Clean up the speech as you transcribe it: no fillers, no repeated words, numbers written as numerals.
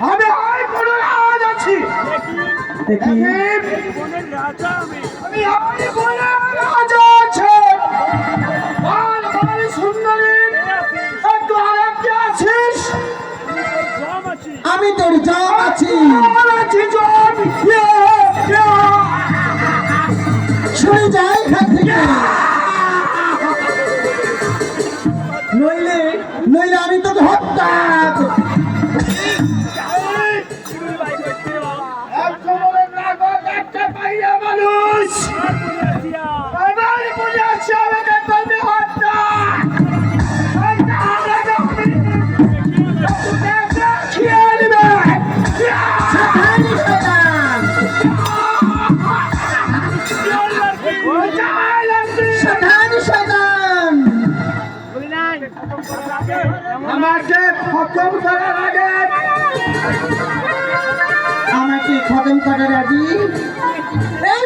আমি আর কোনো রাজ আছি দেখি আমি আর কোনো রাজা আছে বল বল সুন্দরী একটু আরেকটা আছিস আমি তোর জাম আছি আছি জন শুনে যাই এখান থেকে নইলে নইলে আমি তোকে হত্যা করব। একটা পাইয়া মানুষ আমার বলে আছে আমাকে তুমি হত্যা সাবধানে শয়তান, সাবধানে শয়তান। আমাকে খতম করার আগে আমাকে খতম করার আগে এই